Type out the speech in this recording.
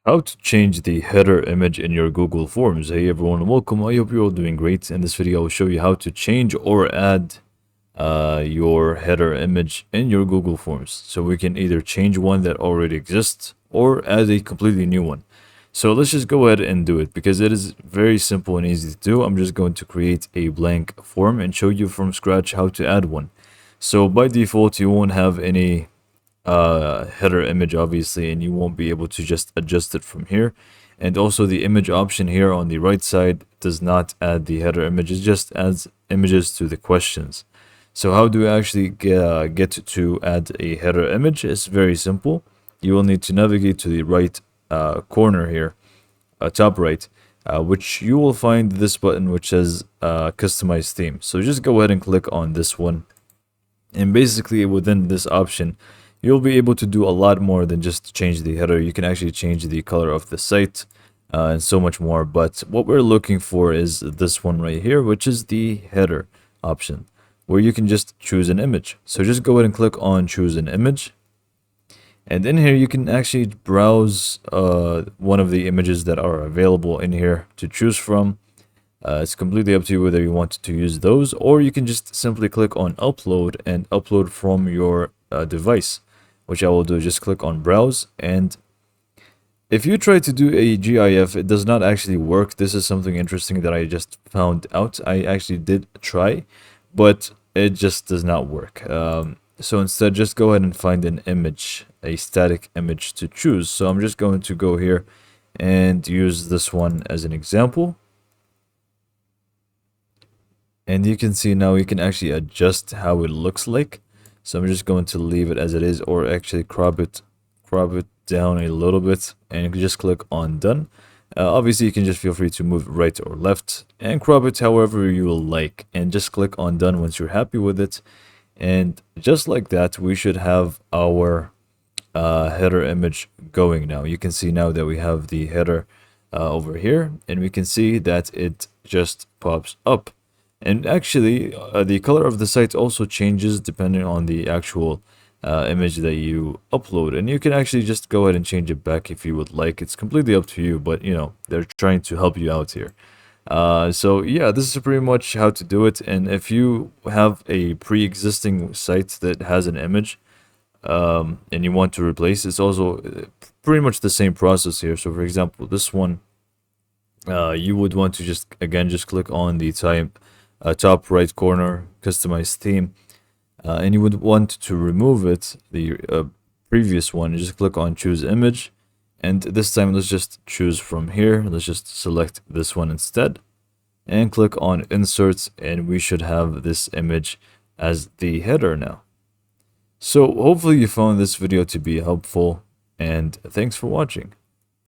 How to change the header image in your Google Forms. Hey everyone, welcome. I hope you're all doing great. In this video, I'll show you how to change or add your header image in your Google Forms. So we can either change one that already exists or add a completely new one. So let's just go ahead and do it because it is very simple and easy to do. I'm just going to create a blank form and show you from scratch how to add one. So by default, you won't have any header image obviously, and you won't be able to just adjust it from here. And also the image option here on the right side does not add the header image, it just adds images to the questions. So how do we actually get to add a header image? It's very simple. You will need to navigate to the right corner here, top right, which you will find this button which says customize theme. So just go ahead and click on this one, and basically within this option you'll be able to do a lot more than just change the header. You can actually change the color of the site and so much more. But what we're looking for is this one right here, which is the header option, where you can just choose an image. So just go ahead and click on choose an image. And in here, you can actually browse one of the images that are available in here to choose from. It's completely up to you whether you want to use those, or you can just simply click on upload and upload from your device, which I will do. Just click on browse, and if you try to do a GIF, it does not actually work. This is something interesting that I just found out. I actually did try, but it just does not work. So instead, just go ahead and find an image, a static image to choose. So I'm just going to go here and use this one as an example. And you can see now you can actually adjust how it looks like. So I'm just going to leave it as it is, or actually crop it down a little bit, and you can just click on done. Obviously, you can just feel free to move right or left and crop it however you will like, and just click on done once you're happy with it. And just like that, we should have our header image going now. You can see now that we have the header over here, and we can see that it just pops up. And actually, the color of the site also changes depending on the actual image that you upload. And you can actually just go ahead and change it back if you would like. It's completely up to you, but you know, they're trying to help you out here. So yeah, this is pretty much how to do it. And if you have a pre-existing site that has an image and you want to replace, it's also pretty much the same process here. So for example, this one, you would want to just, again, just click on the top right corner, customize theme, and you would want to remove it, the previous one. Just click on choose image, and this time let's just choose from here. Let's just select this one instead and click on insert, and we should have this image as the header now. So hopefully you found this video to be helpful, and thanks for watching.